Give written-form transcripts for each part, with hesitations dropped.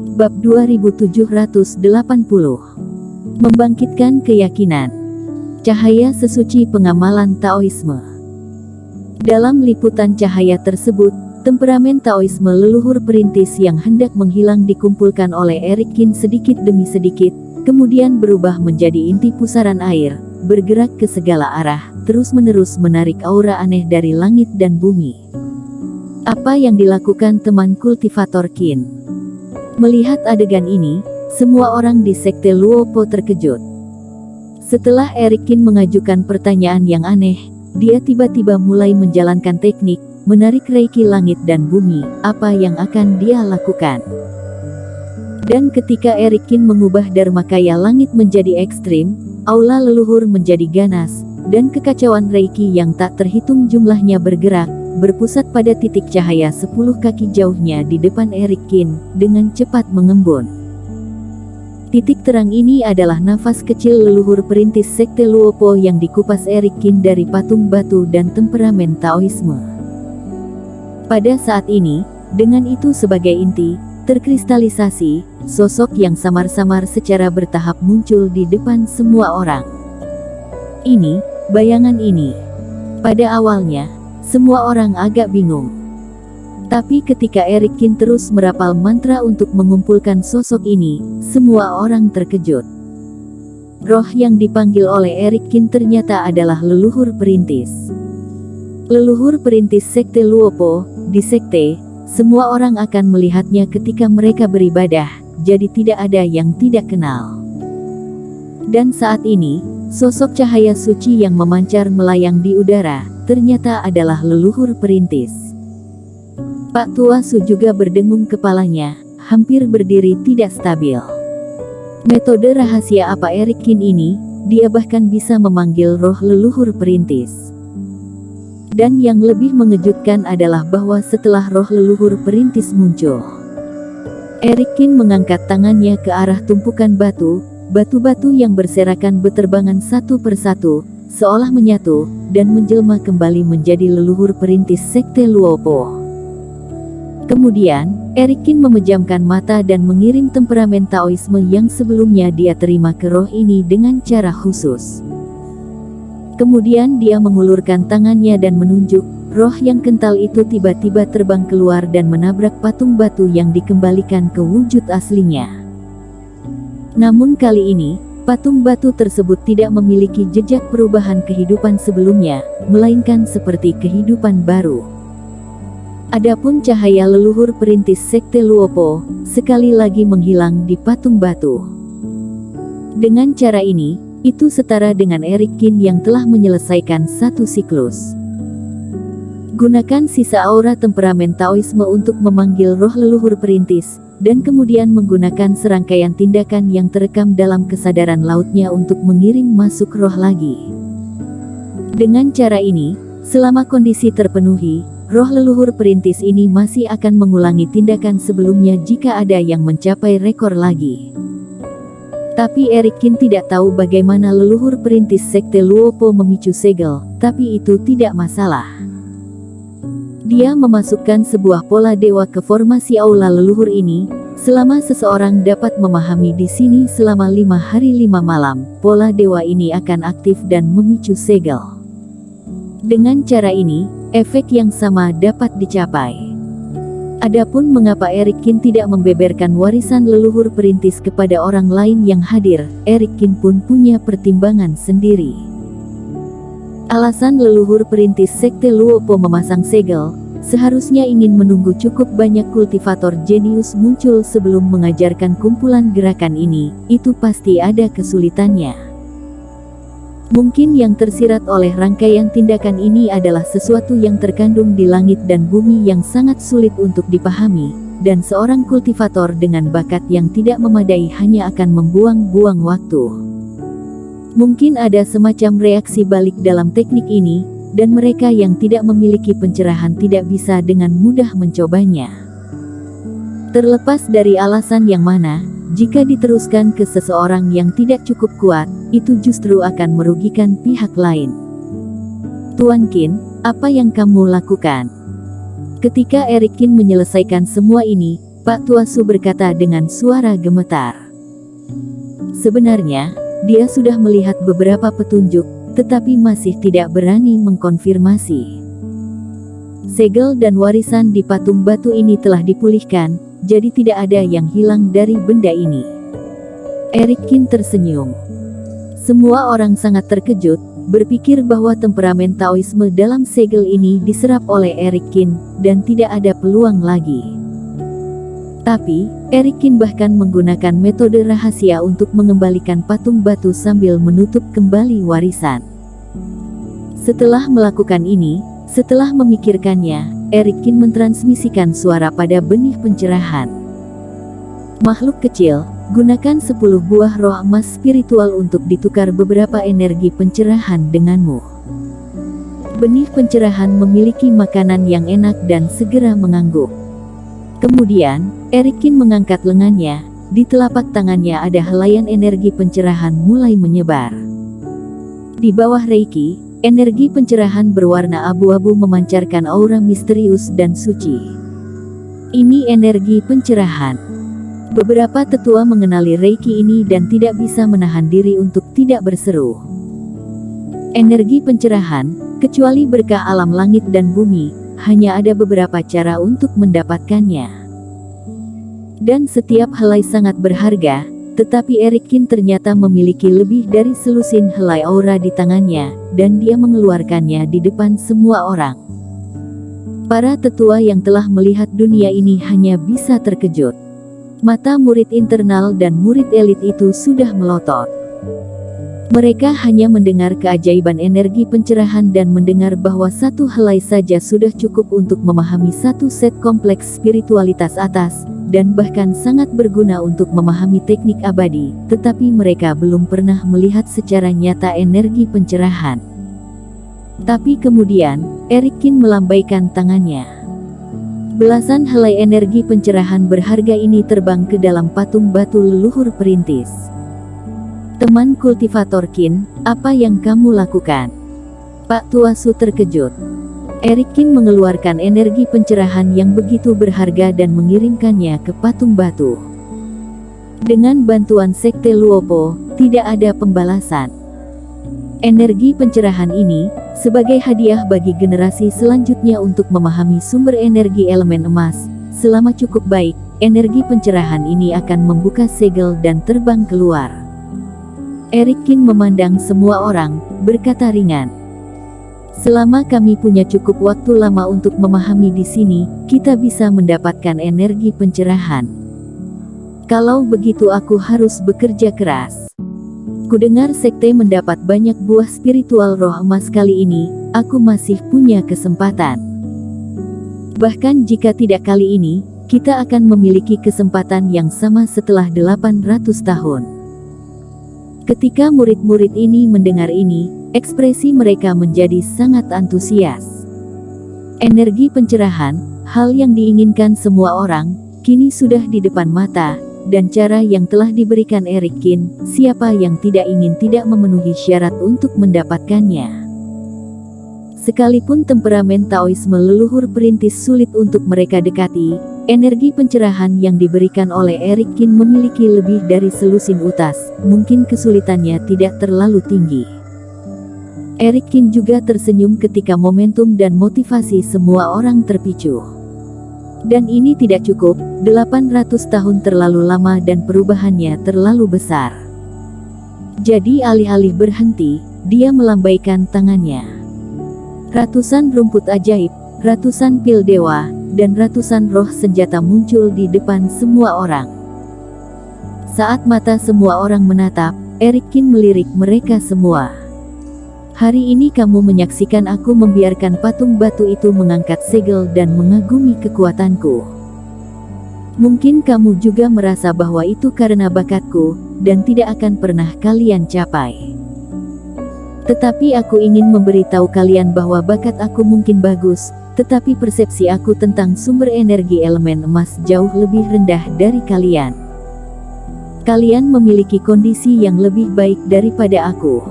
Bab 2780. Membangkitkan keyakinan. Cahaya sesuci pengamalan Taoisme. Dalam liputan cahaya tersebut, temperamen Taoisme leluhur perintis yang hendak menghilang dikumpulkan oleh Eric Kin sedikit demi sedikit, kemudian berubah menjadi inti pusaran air, bergerak ke segala arah, terus-menerus menarik aura aneh dari langit dan bumi. Apa yang dilakukan teman kultivator Qin? Melihat adegan ini, semua orang di sekte Luopo terkejut. Setelah Eric Kin mengajukan pertanyaan yang aneh, dia tiba-tiba mulai menjalankan teknik, menarik reiki langit dan bumi. Apa yang akan dia lakukan? Dan ketika Eric Kin mengubah dharmakaya langit menjadi ekstrim, aula leluhur menjadi ganas, dan kekacauan reiki yang tak terhitung jumlahnya bergerak, berpusat pada titik cahaya 10 kaki jauhnya di depan Eric Kin, dengan cepat mengembun. Titik terang ini adalah nafas kecil leluhur perintis sekte Luopo yang dikupas Eric Kin dari patung batu dan temperamen Taoisme. Pada saat ini, dengan itu sebagai inti, terkristalisasi, sosok yang samar-samar secara bertahap muncul di depan semua orang. Ini, bayangan ini. Pada awalnya, semua orang agak bingung. Tapi ketika Eric Kin terus merapal mantra untuk mengumpulkan sosok ini, semua orang terkejut. Roh yang dipanggil oleh Eric Kin ternyata adalah leluhur perintis. Leluhur perintis sekte Luopo. Di sekte, semua orang akan melihatnya ketika mereka beribadah, jadi tidak ada yang tidak kenal. Dan saat ini, sosok cahaya suci yang memancar melayang di udara, ternyata adalah leluhur perintis. Pak Tua Su juga berdengung kepalanya, hampir berdiri tidak stabil. Metode rahasia apa Eric Kin ini? Dia bahkan bisa memanggil roh leluhur perintis. Dan yang lebih mengejutkan adalah bahwa setelah roh leluhur perintis muncul, Eric Kin mengangkat tangannya ke arah tumpukan batu. Batu-batu yang berserakan beterbangan satu persatu, seolah menyatu, dan menjelma kembali menjadi leluhur perintis sekte Luopo. Kemudian, Eric Kin memejamkan mata dan mengirim temperamen Taoisme yang sebelumnya dia terima ke roh ini dengan cara khusus. Kemudian dia mengulurkan tangannya dan menunjuk, roh yang kental itu tiba-tiba terbang keluar dan menabrak patung batu yang dikembalikan ke wujud aslinya. Namun kali ini, patung batu tersebut tidak memiliki jejak perubahan kehidupan sebelumnya, melainkan seperti kehidupan baru. Adapun cahaya leluhur perintis sekte Luopo, sekali lagi menghilang di patung batu. Dengan cara ini, itu setara dengan Eric Kin yang telah menyelesaikan satu siklus. Gunakan sisa aura temperamen Taoisme untuk memanggil roh leluhur perintis, dan kemudian menggunakan serangkaian tindakan yang terekam dalam kesadaran lautnya untuk mengirim masuk roh lagi. Dengan cara ini, selama kondisi terpenuhi, roh leluhur perintis ini masih akan mengulangi tindakan sebelumnya jika ada yang mencapai rekor lagi. Tapi Eric Kin tidak tahu bagaimana leluhur perintis sekte Luopo memicu segel, tapi itu tidak masalah. Dia memasukkan sebuah pola dewa ke formasi aula leluhur ini. Selama seseorang dapat memahami di sini selama 5 hari 5 malam, pola dewa ini akan aktif dan memicu segel. Dengan cara ini, efek yang sama dapat dicapai. Adapun mengapa Eric Kin tidak membeberkan warisan leluhur perintis kepada orang lain yang hadir, Eric Kin pun punya pertimbangan sendiri. Alasan leluhur perintis sekte Luopo memasang segel, seharusnya ingin menunggu cukup banyak kultivator jenius muncul sebelum mengajarkan kumpulan gerakan ini, itu pasti ada kesulitannya. Mungkin yang tersirat oleh rangkaian tindakan ini adalah sesuatu yang terkandung di langit dan bumi yang sangat sulit untuk dipahami, dan seorang kultivator dengan bakat yang tidak memadai hanya akan membuang-buang waktu. Mungkin ada semacam reaksi balik dalam teknik ini, dan mereka yang tidak memiliki pencerahan tidak bisa dengan mudah mencobanya. Terlepas dari alasan yang mana, jika diteruskan ke seseorang yang tidak cukup kuat, itu justru akan merugikan pihak lain. Tuan Qin, apa yang kamu lakukan? Ketika Eric Kin menyelesaikan semua ini, Pak Tuasu berkata dengan suara gemetar. Sebenarnya, dia sudah melihat beberapa petunjuk, tetapi masih tidak berani mengkonfirmasi. Segel dan warisan di patung batu ini telah dipulihkan, jadi tidak ada yang hilang dari benda ini. Eric Kin tersenyum. Semua orang sangat terkejut, berpikir bahwa temperamen Taoisme dalam segel ini diserap oleh Eric Kin, dan tidak ada peluang lagi. Tapi, Eric Kin bahkan menggunakan metode rahasia untuk mengembalikan patung batu sambil menutup kembali warisan. Setelah melakukan ini, setelah memikirkannya, Eric Kin mentransmisikan suara pada benih pencerahan. Makhluk kecil, gunakan 10 buah roh emas spiritual untuk ditukar beberapa energi pencerahan denganmu. Benih pencerahan memiliki makanan yang enak dan segera mengangguk. Kemudian, Eric Kin mengangkat lengannya, di telapak tangannya ada helaian energi pencerahan mulai menyebar. Di bawah Reiki, energi pencerahan berwarna abu-abu memancarkan aura misterius dan suci. Ini energi pencerahan. Beberapa tetua mengenali Reiki ini dan tidak bisa menahan diri untuk tidak berseru. Energi pencerahan, kecuali berkah alam langit dan bumi, hanya ada beberapa cara untuk mendapatkannya. Dan setiap helai sangat berharga, tetapi Eric Kin ternyata memiliki lebih dari selusin helai aura di tangannya, dan dia mengeluarkannya di depan semua orang. Para tetua yang telah melihat dunia ini hanya bisa terkejut. Mata murid internal dan murid elit itu sudah melotot. Mereka hanya mendengar keajaiban energi pencerahan dan mendengar bahwa satu helai saja sudah cukup untuk memahami satu set kompleks spiritualitas atas, dan bahkan sangat berguna untuk memahami teknik abadi, tetapi mereka belum pernah melihat secara nyata energi pencerahan. Tapi kemudian, Eric Kin melambaikan tangannya. Belasan helai energi pencerahan berharga ini terbang ke dalam patung batu leluhur perintis. Teman kultivator Kin, apa yang kamu lakukan? Pak Tuasu terkejut. Eric Kin mengeluarkan energi pencerahan yang begitu berharga dan mengirimkannya ke patung batu. Dengan bantuan Sekte Luopo, tidak ada pembalasan. Energi pencerahan ini, sebagai hadiah bagi generasi selanjutnya untuk memahami sumber energi elemen emas, selama cukup baik, energi pencerahan ini akan membuka segel dan terbang keluar. Eric Kin memandang semua orang, berkata ringan. Selama kami punya cukup waktu lama untuk memahami di sini, kita bisa mendapatkan energi pencerahan. Kalau begitu aku harus bekerja keras. Kudengar sekte mendapat banyak buah spiritual roh emas kali ini, aku masih punya kesempatan. Bahkan jika tidak kali ini, kita akan memiliki kesempatan yang sama setelah 800 tahun. Ketika murid-murid ini mendengar ini, ekspresi mereka menjadi sangat antusias. Energi pencerahan, hal yang diinginkan semua orang, kini sudah di depan mata, dan cara yang telah diberikan Eric Kin, siapa yang tidak ingin tidak memenuhi syarat untuk mendapatkannya. Sekalipun temperamen Taoisme leluhur perintis sulit untuk mereka dekati, energi pencerahan yang diberikan oleh Eric Kin memiliki lebih dari selusin utas, mungkin kesulitannya tidak terlalu tinggi. Eric Kin juga tersenyum ketika momentum dan motivasi semua orang terpicu. Dan ini tidak cukup, 800 tahun terlalu lama dan perubahannya terlalu besar. Jadi alih-alih berhenti, dia melambaikan tangannya. Ratusan rumput ajaib, ratusan pil dewa, dan ratusan roh senjata muncul di depan semua orang. Saat mata semua orang menatap, Eric Kin melirik mereka semua. Hari ini kamu menyaksikan aku membiarkan patung batu itu mengangkat segel dan mengagumi kekuatanku. Mungkin kamu juga merasa bahwa itu karena bakatku, dan tidak akan pernah kalian capai. Tetapi aku ingin memberitahu kalian bahwa bakat aku mungkin bagus, tetapi persepsi aku tentang sumber energi elemen emas jauh lebih rendah dari kalian. Kalian memiliki kondisi yang lebih baik daripada aku.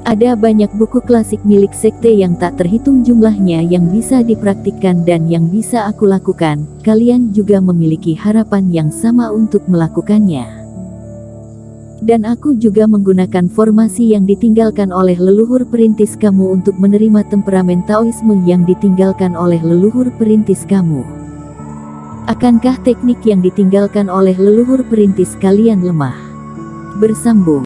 Ada banyak buku klasik milik sekte yang tak terhitung jumlahnya yang bisa dipraktikkan dan yang bisa aku lakukan. Kalian juga memiliki harapan yang sama untuk melakukannya. Dan aku juga menggunakan formasi yang ditinggalkan oleh leluhur perintis kamu untuk menerima temperamen Taoisme yang ditinggalkan oleh leluhur perintis kamu. Akankah teknik yang ditinggalkan oleh leluhur perintis kalian lemah? Bersambung.